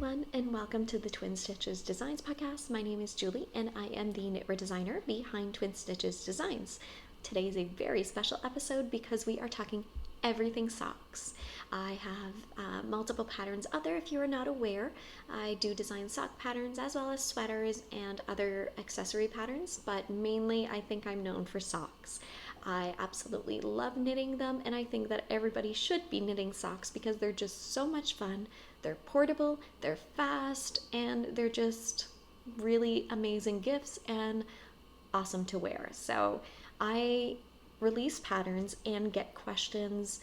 everyone, and welcome to the Twin Stitches Designs podcast. My name is Julie, and I am the knitwear designer behind Twin Stitches Designs. Today is a very special episode because we are talking everything socks. I have multiple patterns out there if you are not aware. I do design sock patterns as well as sweaters and other accessory patterns, but mainly I think I'm known for socks. I absolutely love knitting them, and I think that everybody should be knitting socks because they're just so much fun. They're portable, they're fast, and they're just really amazing gifts and awesome to wear. So I release patterns and get questions,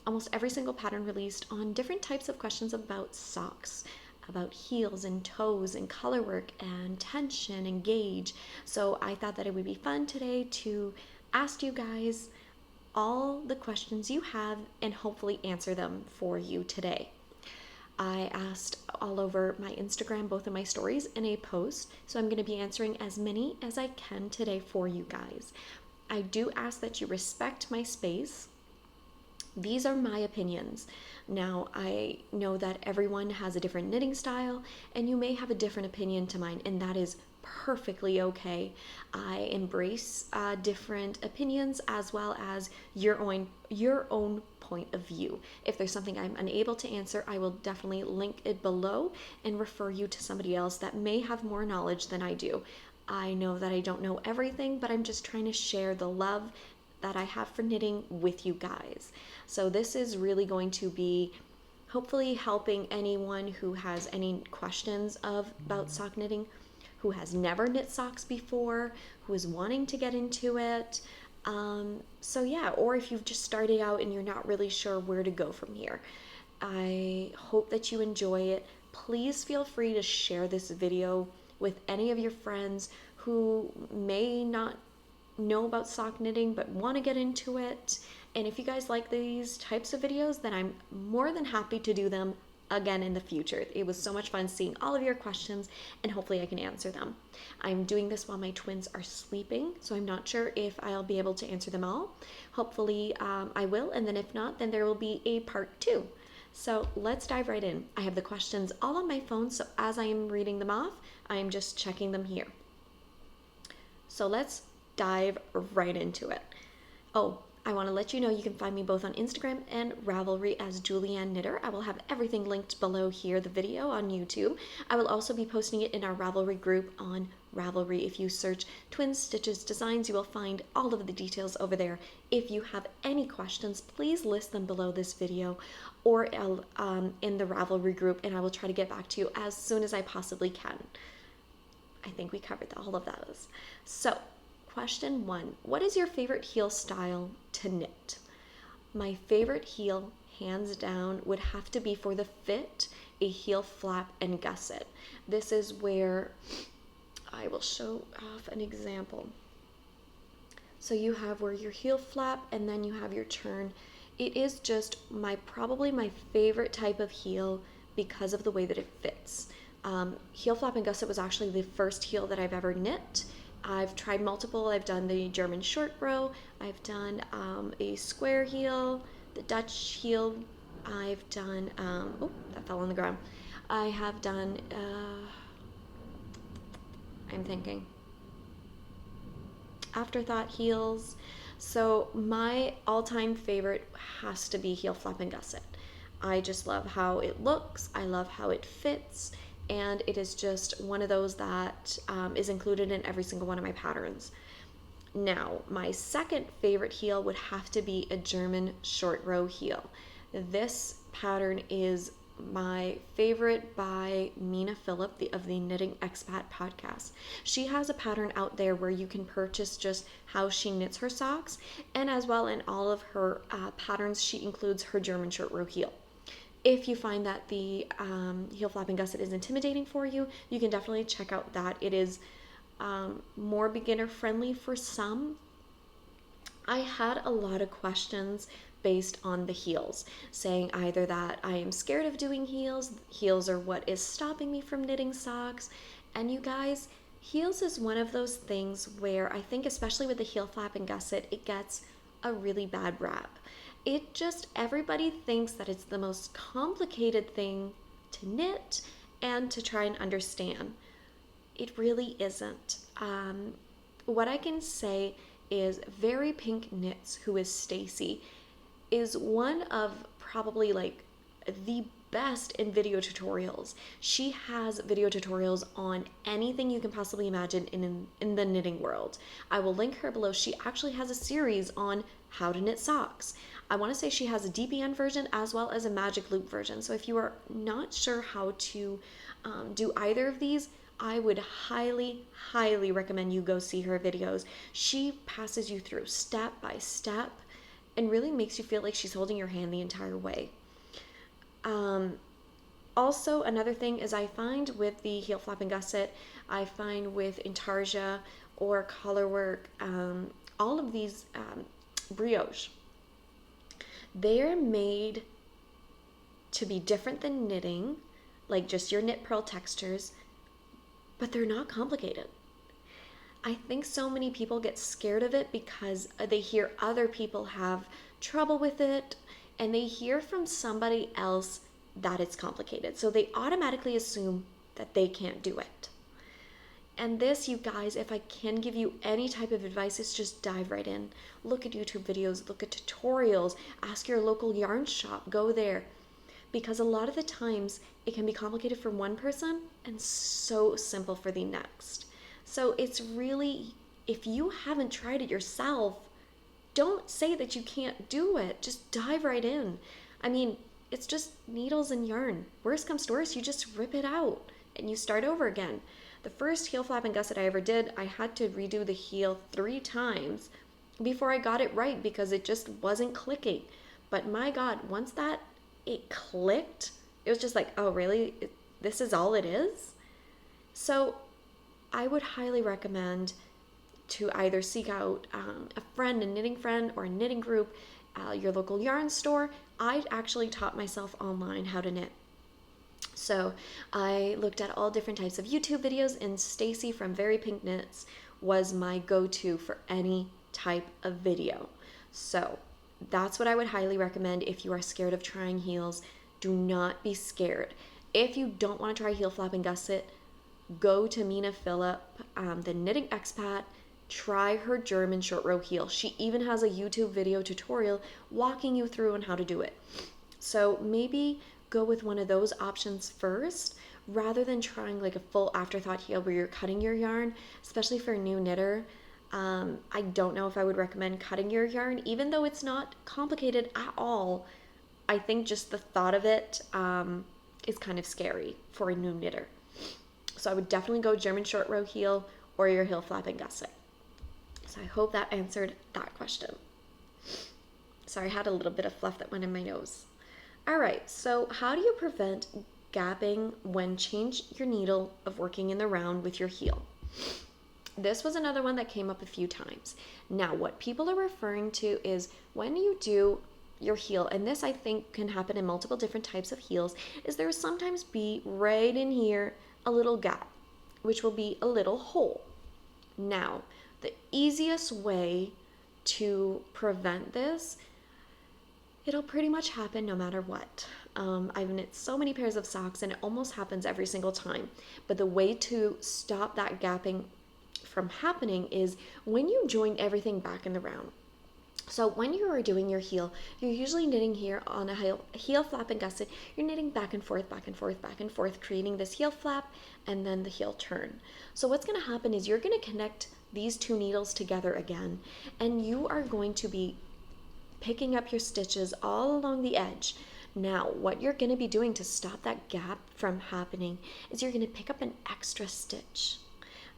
almost every single pattern released, on different types of questions about socks, about heels and toes and color work and tension and gauge. So I thought that it would be fun today to ask you guys all the questions you have and hopefully answer them for you today. I asked all over my Instagram, both in my stories and a post, so I'm going to be answering as many as I can today for you guys. I do ask that you respect my space. These are my opinions. Now, I know that everyone has a different knitting style, and you may have a different opinion to mine, and that is perfectly okay. I embrace different opinions as well as your own point of view. If there's something I'm unable to answer, I will definitely link it below and refer you to somebody else that may have more knowledge than I do. I know that I don't know everything, but I'm just trying to share the love that I have for knitting with you guys. So this is really going to be hopefully helping anyone who has any questions about sock knitting, who has never knit socks before, who is wanting to get into it. Or if you've just started out and you're not really sure where to go from here. I hope that you enjoy it. Please feel free to share this video with any of your friends who may not know about sock knitting but want to get into it. And if you guys like these types of videos, then I'm more than happy to do them again in the future. It was so much fun seeing all of your questions, and hopefully I can answer them. I'm doing this while my twins are sleeping, so I'm not sure if I'll be able to answer them all. Hopefully I will, and then if not, then there will be a part 2. So let's dive right in. I have the questions all on my phone, so as I am reading them off, I am just checking them here. So let's dive right into it. Oh, I want to let you know you can find me both on Instagram and Ravelry as Julianne Knitter. I will have everything linked below here, the video on YouTube. I will also be posting it in our Ravelry group on Ravelry. If you search Twin Stitches Designs, you will find all of the details over there. If you have any questions, please list them below this video or in the Ravelry group, and I will try to get back to you as soon as I possibly can. I think we covered all of those. So, question 1, what is your favorite heel style to knit? My favorite heel, hands down, would have to be for the fit, a heel flap and gusset. This is where I will show off an example. So you have where your heel flap and then you have your turn. It is just probably my favorite type of heel because of the way that it fits. Heel flap and gusset was actually the first heel that I've ever knit. I've tried multiple. I've done the German short row. I've done a square heel, the Dutch heel. I've done, that fell on the ground. I have done, I'm thinking, afterthought heels. So my all-time favorite has to be heel flap and gusset. I just love how it looks. I love how it fits. And it is just one of those that is included in every single one of my patterns. Now, my second favorite heel would have to be a German short row heel. This pattern is my favorite by Mina Phillip of the Knitting Expat podcast. She has a pattern out there where you can purchase just how she knits her socks, and as well in all of her patterns, she includes her German short row heel. If you find that the heel flap and gusset is intimidating for you, you can definitely check out that. It is more beginner friendly for some. I had a lot of questions based on the heels, saying either that I am scared of doing heels are what is stopping me from knitting socks. And you guys, heels is one of those things where I think, especially with the heel flap and gusset, it gets a really bad rap. Everybody thinks that it's the most complicated thing to knit and to try and understand. It really isn't. What I can say is Very Pink Knits, who is Stacy, is one of probably like the best in video tutorials. She has video tutorials on anything you can possibly imagine in the knitting world. I will link her below. She actually has a series on how to knit socks. I want to say she has a DPN version as well as a magic loop version. So if you are not sure how to do either of these, I would highly, highly recommend you go see her videos. She passes you through step by step and really makes you feel like she's holding your hand the entire way. Also, another thing is I find with the heel flap and gusset, I find with Intarsia or Colorwork, all of these brioche, they're made to be different than knitting, like just your knit purl textures, but they're not complicated. I think so many people get scared of it because they hear other people have trouble with it and they hear from somebody else that it's complicated. So they automatically assume that they can't do it. And this, you guys, if I can give you any type of advice, is just dive right in. Look at YouTube videos, look at tutorials, ask your local yarn shop, go there. Because a lot of the times it can be complicated for one person and so simple for the next. So it's really, if you haven't tried it yourself, don't say that you can't do it. Just dive right in. I mean, it's just needles and yarn. Worst comes to worst, you just rip it out and you start over again. The first heel flap and gusset I ever did, I had to redo the heel 3 times before I got it right because it just wasn't clicking. But my God, once it clicked, it was just like, oh really? This is all it is? So I would highly recommend to either seek out a friend, a knitting friend, or a knitting group, your local yarn store. I actually taught myself online how to knit. So I looked at all different types of YouTube videos, and Stacy from Very Pink Knits was my go-to for any type of video. So that's what I would highly recommend if you are scared of trying heels. Do not be scared. If you don't want to try heel flap and gusset, go to Mina Phillip, the knitting expat. Try her German short row heel. She even has a YouTube video tutorial walking you through on how to do it. So maybe go with one of those options first rather than trying like a full afterthought heel where you're cutting your yarn, especially for a new knitter. I don't know if I would recommend cutting your yarn, even though it's not complicated at all. I think just the thought of it is kind of scary for a new knitter. So I would definitely go German short row heel or your heel flap and gusset. So I hope that answered that question. Sorry, I had a little bit of fluff that went in my nose. All right, so how do you prevent gapping when change your needle of working in the round with your heel? This was another one that came up a few times. Now, what people are referring to is when you do your heel, and this I think can happen in multiple different types of heels, is there will sometimes be right in here a little gap, which will be a little hole. Now, the easiest way to prevent this, it'll pretty much happen no matter what. I've knit so many pairs of socks and it almost happens every single time. But the way to stop that gapping from happening is when you join everything back in the round. So when you are doing your heel, you're usually knitting here on a heel flap and gusset. You're knitting back and forth, back and forth, back and forth, creating this heel flap and then the heel turn. So what's going to happen is you're going to connect these 2 needles together again, and you are going to be picking up your stitches all along the edge. Now, what you're going to be doing to stop that gap from happening is you're going to pick up an extra stitch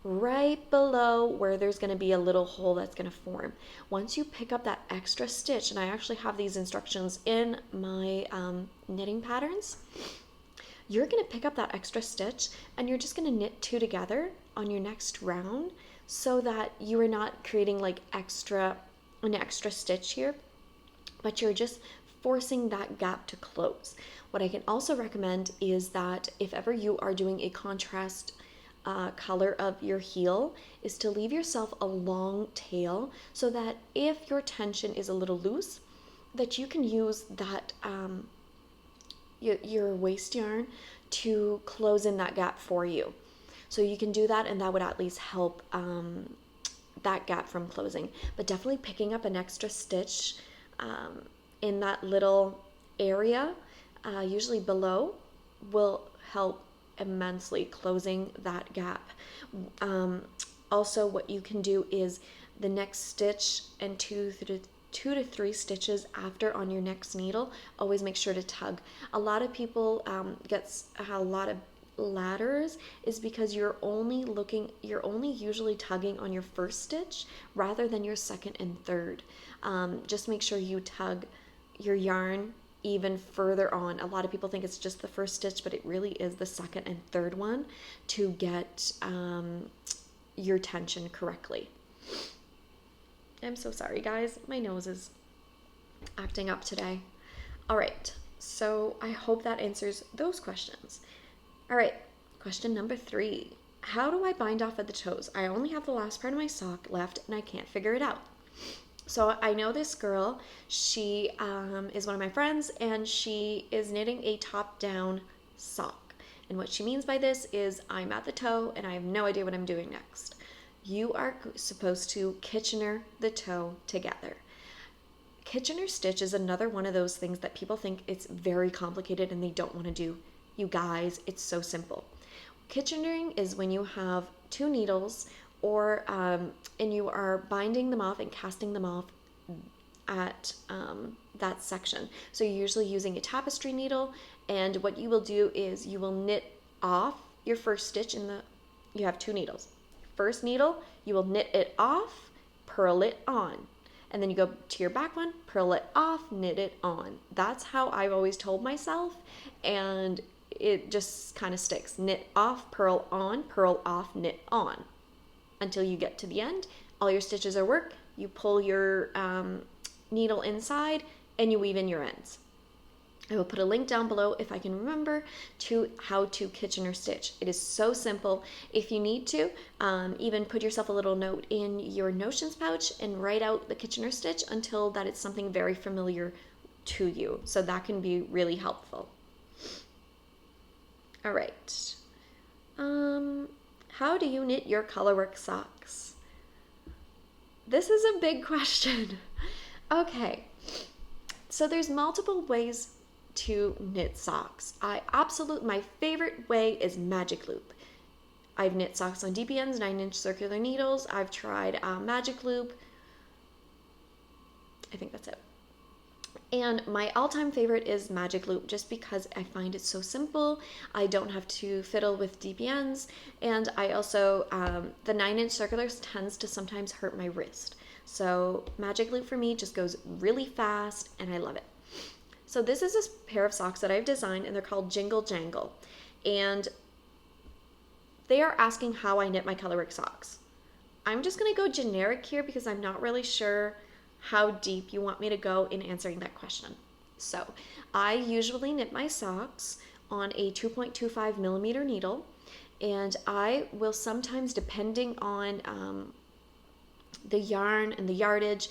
right below where there's going to be a little hole that's going to form. Once you pick up that extra stitch, and I actually have these instructions in my knitting patterns, you're going to pick up that extra stitch and you're just going to knit 2 together on your next round so that you are not creating like an extra stitch here, but you're just forcing that gap to close. What I can also recommend is that if ever you are doing a contrast color of your heel, is to leave yourself a long tail so that if your tension is a little loose, that you can use that your waste yarn to close in that gap for you. So you can do that, and that would at least help that gap from closing. But definitely picking up an extra stitch in that little area, usually below, will help immensely closing that gap. Also, what you can do is the next stitch and two to three stitches after on your next needle, always make sure to tug. A lot of people get a lot of ladders is because you're only usually tugging on your first stitch rather than your second and third. Just make sure you tug your yarn even further on. A lot of people think it's just the first stitch, but it really is the second and third one to get your tension correctly. I'm so sorry, guys. My nose is acting up today. All right, so I hope that answers those questions. All right, question number 3. How do I bind off at the toes? I only have the last part of my sock left and I can't figure it out. So I know this girl, she is one of my friends, and she is knitting a top-down sock. And what she means by this is I'm at the toe and I have no idea what I'm doing next. You are supposed to Kitchener the toe together. Kitchener stitch is another one of those things that people think it's very complicated and they don't want to do. You guys, it's so simple. Kitchenering is when you have 2 needles or and you are binding them off and casting them off at that section. So you're usually using a tapestry needle, and what you will do is you will knit off your first stitch you have 2 needles. First needle, you will knit it off, purl it on. And then you go to your back one, purl it off, knit it on. That's how I've always told myself, and it just kind of sticks. Knit off, purl off, knit on. Until you get to the end, all your stitches are work. You pull your needle inside and you weave in your ends. I will put a link down below if I can remember to how to Kitchener stitch. It is so simple. If you need to, even put yourself a little note in your notions pouch and write out the Kitchener stitch until that it's something very familiar to you. So that can be really helpful. All right. How do you knit your Colorwork socks? This is a big question. Okay, so there's multiple ways to knit socks. My favorite way is magic loop. I've knit socks on DPNs, 9-inch circular needles. I've tried magic loop. I think that's it. And my all-time favorite is magic loop, just because I find it so simple. I don't have to fiddle with DPNs, and I also the 9-inch circulars tends to sometimes hurt my wrist. So magic loop for me just goes really fast, and I love it. So this is a pair of socks that I've designed, and they're called Jingle Jangle. And they are asking how I knit my Colorwork socks. I'm just going to go generic here because I'm not really sure how deep you want me to go in answering that question. So I usually knit my socks on a 2.25 millimeter needle, and I will sometimes, depending on the yarn and the yardage,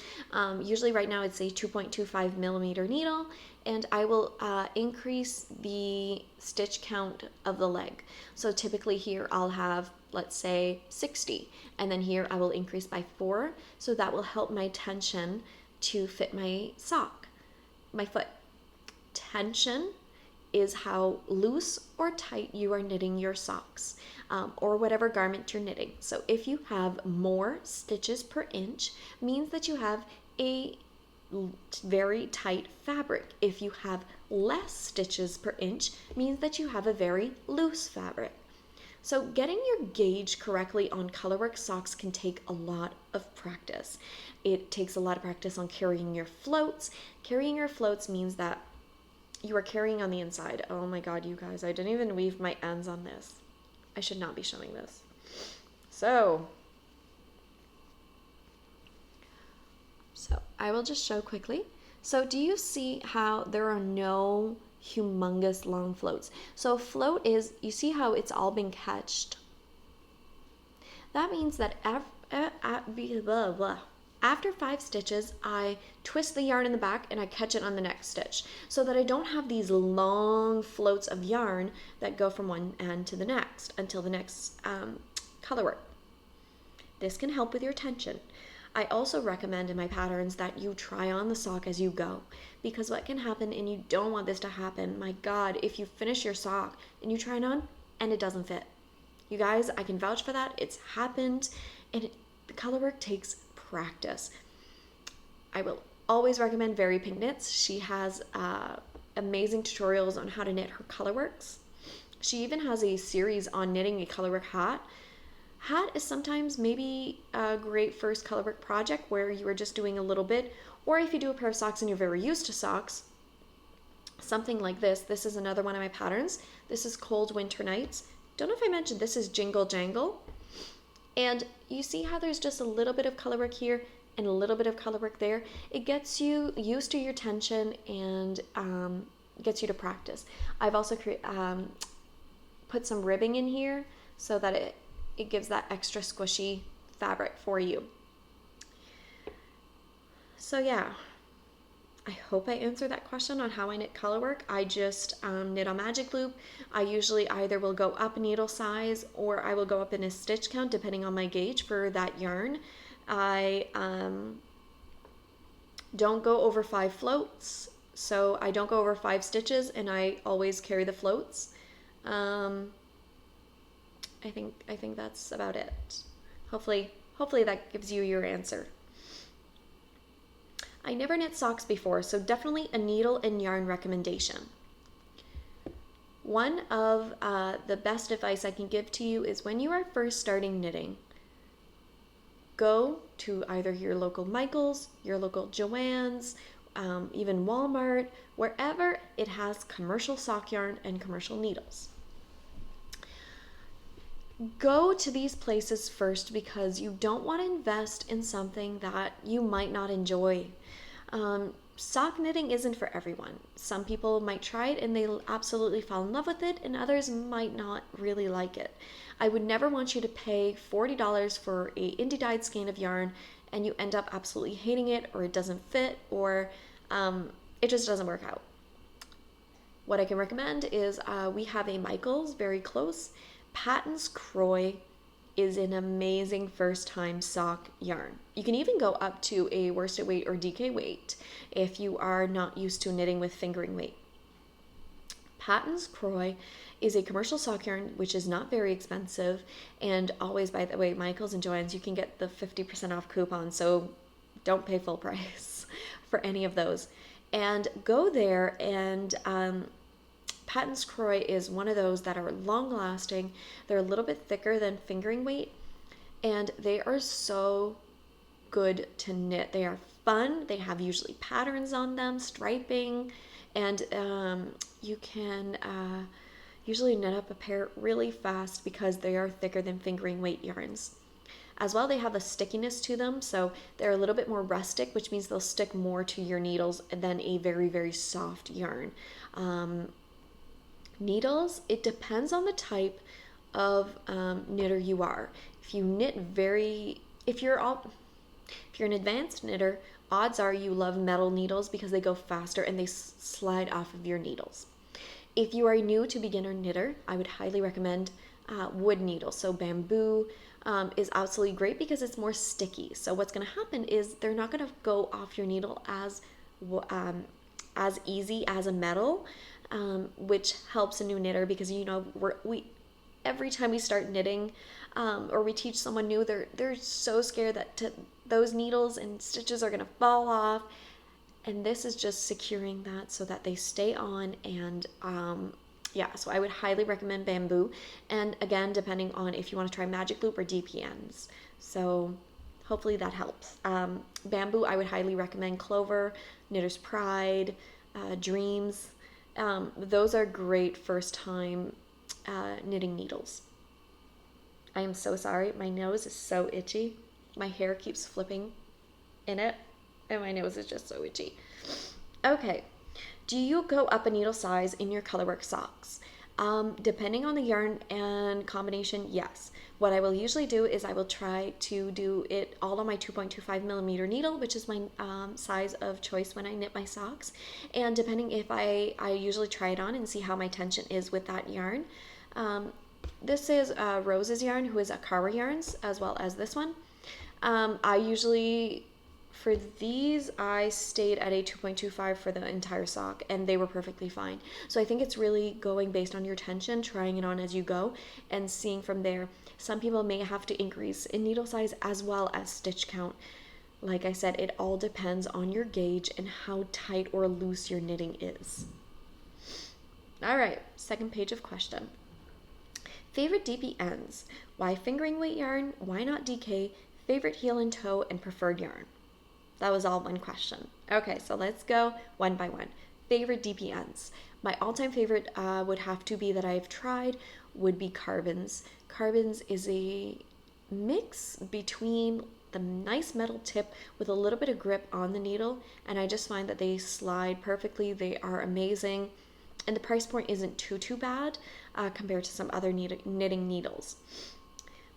usually right now it's a 2.25 millimeter needle, and I will increase the stitch count of the leg. So typically here I'll have, let's say, 60, and then here I will increase by 4, so that will help my tension to fit my sock, my foot. Tension is how loose or tight you are knitting your socks, or whatever garment you're knitting. So if you have more stitches per inch, means that you have a very tight fabric. If you have less stitches per inch, means that you have a very loose fabric. So getting your gauge correctly on Colorwork socks can take a lot of practice. It takes a lot of practice on carrying your floats. Carrying your floats means that you are carrying on the inside. Oh my God, you guys, I didn't even weave my ends on this. I should not be showing this. So I will just show quickly. So do you see how there are no humongous long floats? So a float is, you see how it's all been catched? That means that After 5 stitches, I twist the yarn in the back and I catch it on the next stitch so that I don't have these long floats of yarn that go from one end to the next until the next color work. This can help with your tension. I also recommend in my patterns that you try on the sock as you go, because what can happen, and you don't want this to happen, my God, if you finish your sock and you try it on and it doesn't fit. You guys, I can vouch for that. It's happened, and the color work takes practice. I will always recommend Very Pink Knits. She has amazing tutorials on how to knit her color works. She even has a series on knitting a colorwork hat. Hat is sometimes maybe a great first colorwork project where you are just doing a little bit, or if you do a pair of socks and you're very used to socks, something like this. This is another one of my patterns. This is Cold Winter Nights. Don't know if I mentioned this is Jingle Jangle. And you see how there's just a little bit of color work here and a little bit of color work there. It gets you used to your tension and gets you to practice. I've also put some ribbing in here so that it gives that extra squishy fabric for you. So yeah, I hope I answered that question on how I knit color work. I just knit on magic loop. I usually either will go up needle size or I will go up in a stitch count depending on my gauge for that yarn. I don't go over 5 floats, so I don't go over 5 stitches, and I always carry the floats. I think that's about it. Hopefully that gives you your answer. I never knit socks before, so definitely a needle and yarn recommendation. One of the best advice I can give to you is when you are first starting knitting, go to either your local Michael's, your local Joann's, even Walmart, wherever it has commercial sock yarn and commercial needles. Go to these places first because you don't want to invest in something that you might not enjoy. Sock knitting isn't for everyone. Some people might try it and they absolutely fall in love with it, and others might not really like it. I would never want you to pay $40 for a indie dyed skein of yarn and you end up absolutely hating it, or it doesn't fit, or it just doesn't work out. What I can recommend is we have a Michael's very close. Patton's Croy is an amazing first time sock yarn. You can even go up to a worsted weight or DK weight if you are not used to knitting with fingering weight. Patton's Croy is a commercial sock yarn which is not very expensive, and always, by the way, Michael's and Joann's, you can get the 50% off coupon, so don't pay full price for any of those. And go there, and Patton's Croy is one of those that are long lasting. They're a little bit thicker than fingering weight, and they are so good to knit. They are fun. They have usually patterns on them, striping, and you can usually knit up a pair really fast because they are thicker than fingering weight yarns. As well, they have a stickiness to them, so they're a little bit more rustic, which means they'll stick more to your needles than a very, very soft yarn. Needles, it depends on the type of knitter you are. If you knit if you're an advanced knitter, odds are you love metal needles because they go faster and they slide off of your needles. If you are new to beginner knitter, I would highly recommend wood needles. So bamboo is absolutely great because it's more sticky. So what's going to happen is they're not going to go off your needle as easy as a metal, which helps a new knitter because, you know, we every time we start knitting or we teach someone new, they're so scared that those needles and stitches are going to fall off. And this is just securing that so that they stay on. And so I would highly recommend bamboo. And again, depending on if you want to try magic loop or DPNs. So hopefully that helps. Bamboo, I would highly recommend Clover, Knitter's Pride, Dreams. Those are great first time knitting needles. I am so sorry. My nose is so itchy. My hair keeps flipping in it, and my nose is just so itchy. Okay. Do you go up a needle size in your colorwork socks? Depending on the yarn and combination, yes. What I will usually do is I will try to do it all on my 2.25 millimeter needle, which is my size of choice when I knit my socks. And depending if I usually try it on and see how my tension is with that yarn. This is Rose's yarn, who is Akara Yarns, as well as this one. I usually, for these, I stayed at a 2.25 for the entire sock, and they were perfectly fine. So I think it's really going based on your tension, trying it on as you go, and seeing from there. Some people may have to increase in needle size as well as stitch count. Like I said, it all depends on your gauge and how tight or loose your knitting is. All right, second page of question. Favorite DP ends? Why fingering weight yarn? Why not DK? Favorite heel and toe and preferred yarn? That was all one question. Okay, so let's go one by one. Favorite DP ends. My all-time favorite would have to be that I've tried would be Carbons. Carbons is a mix between the nice metal tip with a little bit of grip on the needle, and I just find that they slide perfectly. They are amazing, and the price point isn't too bad compared to some other knitting needles.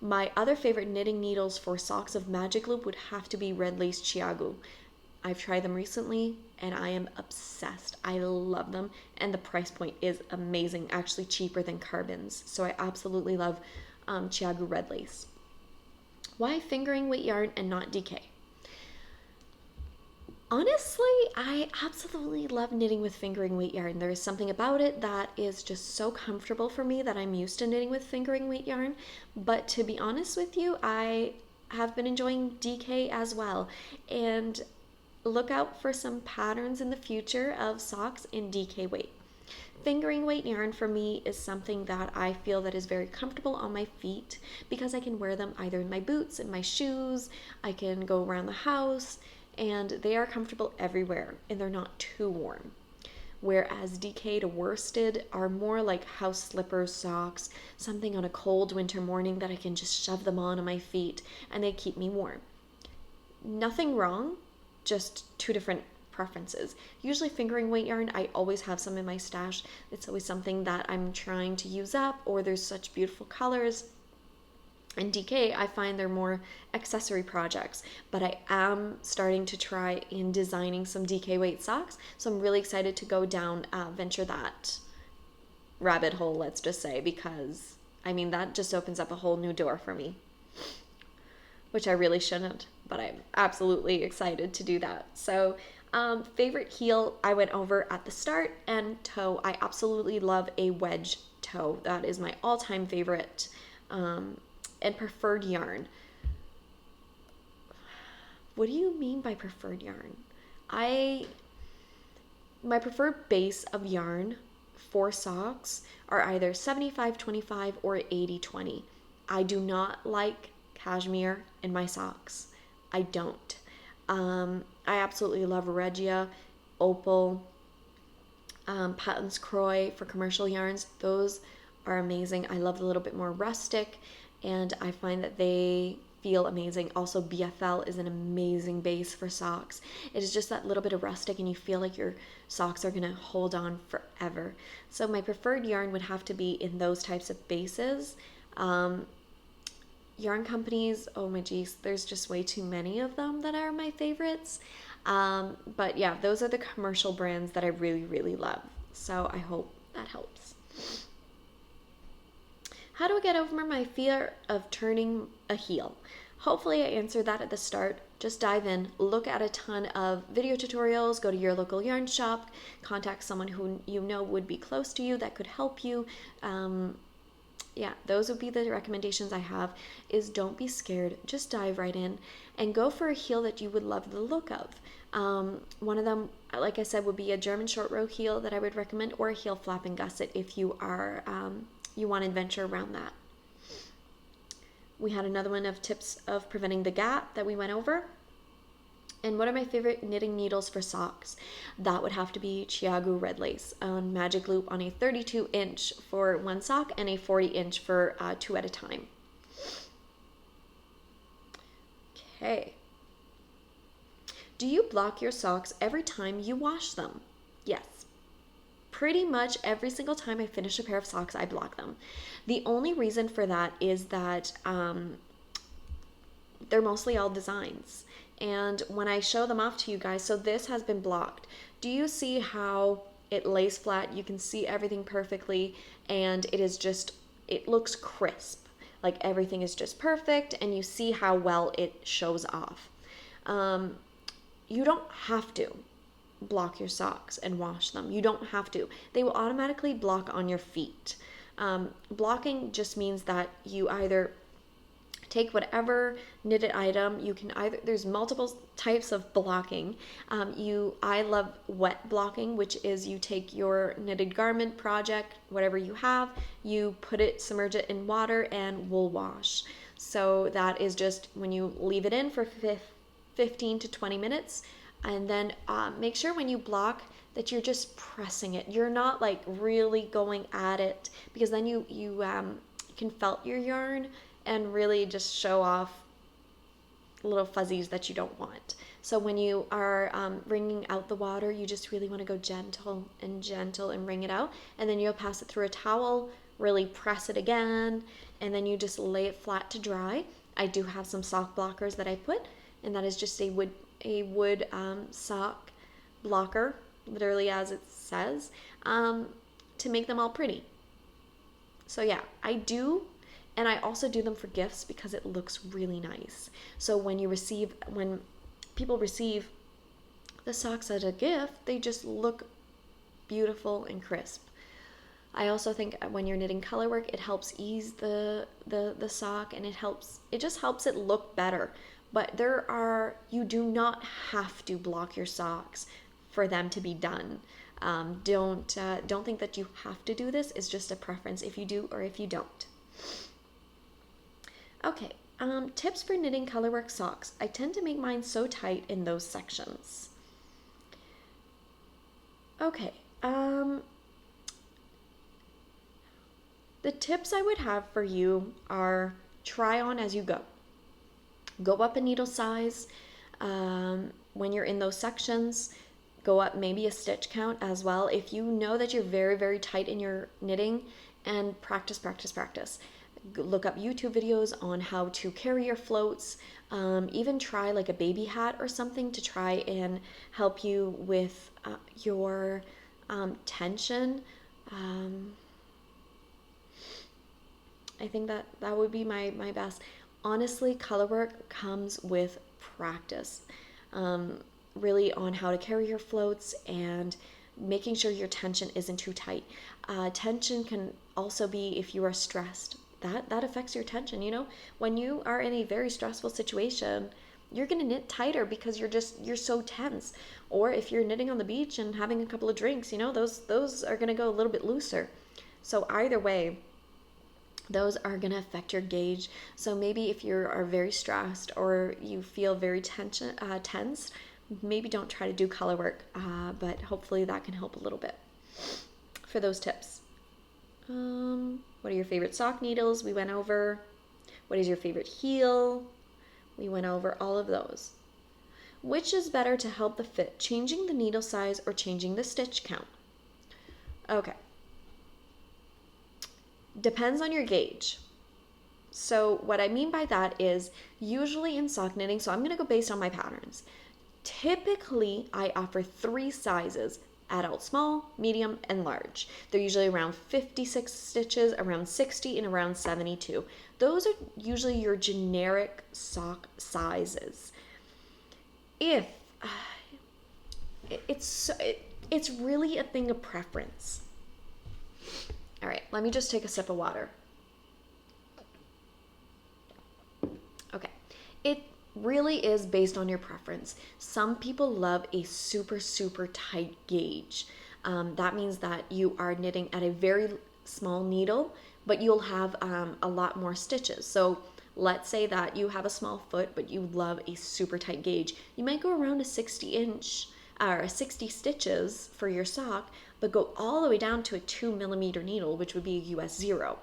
My other favorite knitting needles for socks of Magic Loop would have to be Red Lace Chiagu. I've tried them recently and I am obsessed. I love them, and the price point is amazing, actually cheaper than Carbons. So I absolutely love Chiagu Red Lace. Why fingering weight yarn and not DK? Honestly, I absolutely love knitting with fingering weight yarn. There is something about it that is just so comfortable for me that I'm used to knitting with fingering weight yarn. But to be honest with you, I have been enjoying DK as well. And look out for some patterns in the future of socks in DK weight. Fingering weight yarn for me is something that I feel that is very comfortable on my feet because I can wear them either in my boots, in my shoes, I can go around the house, and they are comfortable everywhere and they're not too warm. Whereas DK to worsted are more like house slippers, socks, something on a cold winter morning that I can just shove them on my feet and they keep me warm. Nothing wrong, just two different preferences. Usually fingering weight yarn, I always have some in my stash. It's always something that I'm trying to use up, or there's such beautiful colors. And DK, I find they're more accessory projects, but I am starting to try in designing some DK weight socks, so I'm really excited to go down, venture that rabbit hole, let's just say, because I mean, that just opens up a whole new door for me, which I really shouldn't, but I'm absolutely excited to do that. So favorite heel I went over at the start, and toe, I absolutely love a wedge toe. That is my all-time favorite. And preferred yarn. What do you mean by preferred yarn? My preferred base of yarn for socks are either 75-25 or 80-20. I do not like cashmere in my socks. I don't. I absolutely love Regia, Opal, Patton's Croy for commercial yarns. Those are amazing. I love a little bit more rustic, and I find that they feel amazing. Also, BFL is an amazing base for socks. It is just that little bit of rustic and you feel like your socks are gonna hold on forever. So my preferred yarn would have to be in those types of bases. Yarn companies, oh my geez, there's just way too many of them that are my favorites. But yeah, those are the commercial brands that I really love. So I hope that helps. How do I get over my fear of turning a heel? Hopefully I answered that at the start. Just dive in, look at a ton of video tutorials, go to your local yarn shop, contact someone who you know would be close to you that could help you. Yeah, those would be the recommendations I have, is don't be scared, just dive right in and go for a heel that you would love the look of. One of them, like I said, would be a German short row heel that I would recommend, or a heel flap and gusset if you are you want to adventure around that. We had another one of tips of preventing the gap that we went over. And what are my favorite knitting needles for socks? That would have to be Chiagu Red Lace on Magic Loop on a 32-inch for one sock and a 40-inch for two at a time. Okay. Do you block your socks every time you wash them? Yes. pretty much every single time I finish a pair of socks, I block them. The only reason for that is that they're mostly all designs. And when I show them off to you guys, so this has been blocked. Do you see how it lays flat? You can see everything perfectly, and it looks crisp. Like everything is just perfect, and you see how well it shows off. You don't have to block your socks and wash them. You don't have to. They will automatically block on your feet. Blocking just means that you either take whatever knitted item. You can there's multiple types of blocking. I love wet blocking, which is you take your knitted garment project, whatever you have, you submerge it in water and wool wash. So that is just when you leave it in for 15 to 20 minutes, and then make sure when you block that you're just pressing it. You're not like really going at it, because then you can felt your yarn and really just show off little fuzzies that you don't want. So when you are wringing out the water, you just really want to go gentle and wring it out, and then you'll pass it through a towel, really press it again, and then you just lay it flat to dry. I do have some sock blockers that I put, and that is just a wood sock blocker, literally as it says, to make them all pretty. So yeah, I do. And I also do them for gifts because it looks really nice. So when people receive the socks as a gift, they just look beautiful and crisp. I also think when you're knitting colorwork, it helps ease the sock, and it just helps it look better. But you do not have to block your socks for them to be done. Don't think that you have to do this. It's just a preference if you do or if you don't. Okay, tips for knitting colorwork socks. I tend to make mine so tight in those sections. Okay, the tips I would have for you are try on as you go. Go up a needle size when you're in those sections. Go up maybe a stitch count as well. If you know that you're very, very tight in your knitting, and practice. Look up YouTube videos on how to carry your floats. Even try like a baby hat or something to try and help you with your tension. I think that would be my best. Honestly, colorwork comes with practice. Really on how to carry your floats and making sure your tension isn't too tight. Tension can also be if you are stressed. That affects your tension. When you are in a very stressful situation, you're going to knit tighter because you're so tense. Or if you're knitting on the beach and having a couple of drinks, those are going to go a little bit looser. So either way, those are going to affect your gauge. So maybe if you are very stressed or you feel very tense, maybe don't try to do colorwork, but hopefully that can help a little bit for those tips. What are your favorite sock needles? We went over. What is your favorite heel? We went over all of those. Which is better to help the fit, changing the needle size or changing the stitch count? Okay. Depends on your gauge. So what I mean by that is usually in sock knitting, so I'm going to go based on my patterns. Typically, I offer 3 sizes: adult small, medium, and large. They're usually around 56 stitches, around 60, and around 72. Those are usually your generic sock sizes. It's really a thing of preference. All right, let me just take a sip of water. Okay, it really is based on your preference. Some people love a super, super tight gauge. That means that you are knitting at a very small needle, but you'll have a lot more stitches. So let's say that you have a small foot, but you love a super tight gauge. You might go around a 60 stitches for your sock, but go all the way down to a 2mm needle, which would be a US 0.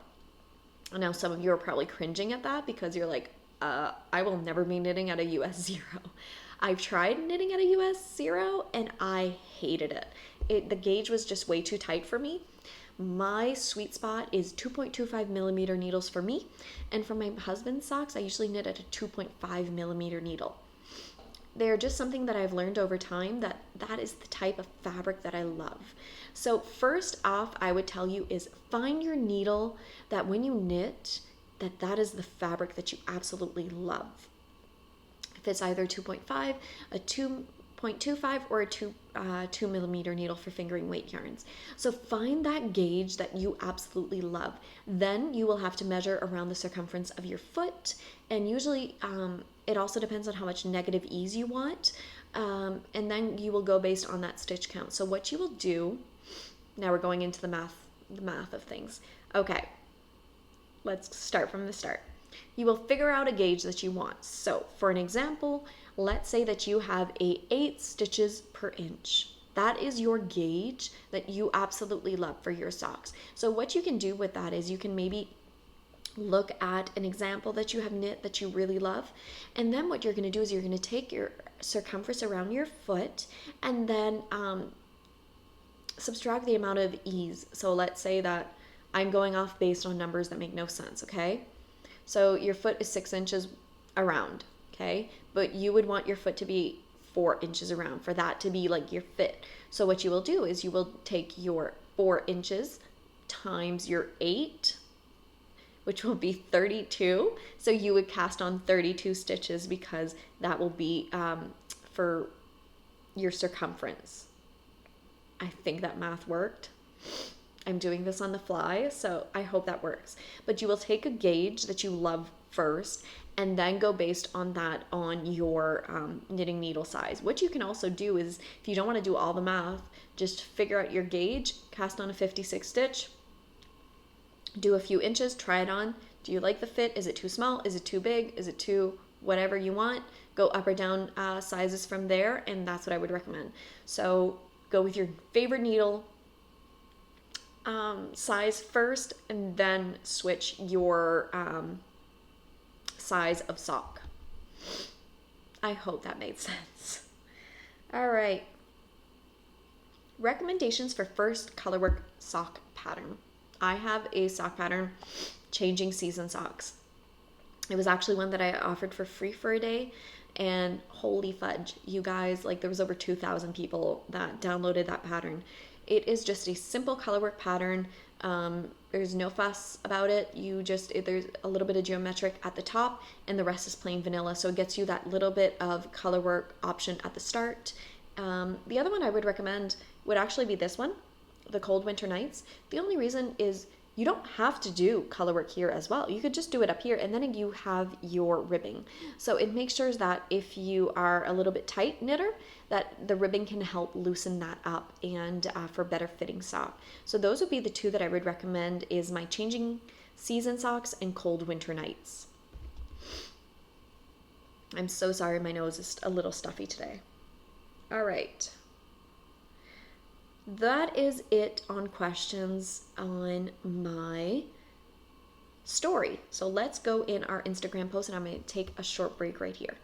Now, some of you are probably cringing at that because you're like, I will never be knitting at a US 0. I've tried knitting at a US 0 and I hated it. the gauge was just way too tight for me. My sweet spot is 2.25 millimeter needles for me, and for my husband's socks, I usually knit at a 2.5 millimeter needle. They're just something that I've learned over time that is the type of fabric that I love. So first off, I would tell you is find your needle that when you knit, that is the fabric that you absolutely love. If it's either 2.5, a 2.25, or a 2 millimeter needle for fingering weight yarns. So find that gauge that you absolutely love. Then you will have to measure around the circumference of your foot, and usually it also depends on how much negative ease you want, and then you will go based on that stitch count. So what you will do, now we're going into the math of things. Okay, let's start from the start. You will figure out a gauge that you want. So for an example, let's say that you have 8 stitches per inch. That is your gauge that you absolutely love for your socks. So what you can do with that is you can maybe look at an example that you have knit that you really love, and then what you're going to do is you're going to take your circumference around your foot and then subtract the amount of ease. So let's say that I'm going off based on numbers that make no sense, okay? So your foot is 6 inches around, okay? But you would want your foot to be 4 inches around for that to be like your fit. So what you will do is you will take your 4 inches times your 8, which will be 32. So you would cast on 32 stitches because that will be for your circumference. I think that math worked. I'm doing this on the fly, so I hope that works. But you will take a gauge that you love first and then go based on that on your knitting needle size. What you can also do is, if you don't want to do all the math, just figure out your gauge, cast on a 56 stitch, do a few inches, try it on. Do you like the fit? Is it too small? Is it too big? Is it too whatever you want? Go up or down sizes from there, and that's what I would recommend. So go with your favorite needle size first, and then switch your size of sock. I hope that made sense. All right. Recommendations for first Colorwork sock pattern. I have a sock pattern, changing season socks. It was actually one that I offered for free for a day, and holy fudge, you guys, like there was over 2,000 people that downloaded that pattern. It is just a simple colorwork pattern. There's no fuss about it. There's a little bit of geometric at the top and the rest is plain vanilla. So it gets you that little bit of colorwork option at the start. The other one I would recommend would actually be this one, the Cold Winter Nights. The only reason is you don't have to do colorwork here as well. You could just do it up here and then you have your ribbing. So it makes sure that if you are a little bit tight knitter, that the ribbing can help loosen that up and for better fitting sock. So those would be the two that I would recommend, is my changing season socks and Cold Winter Nights. I'm so sorry, my nose is a little stuffy today. All right. That is it on questions on my story. So let's go in our Instagram post, and I'm going to take a short break right here.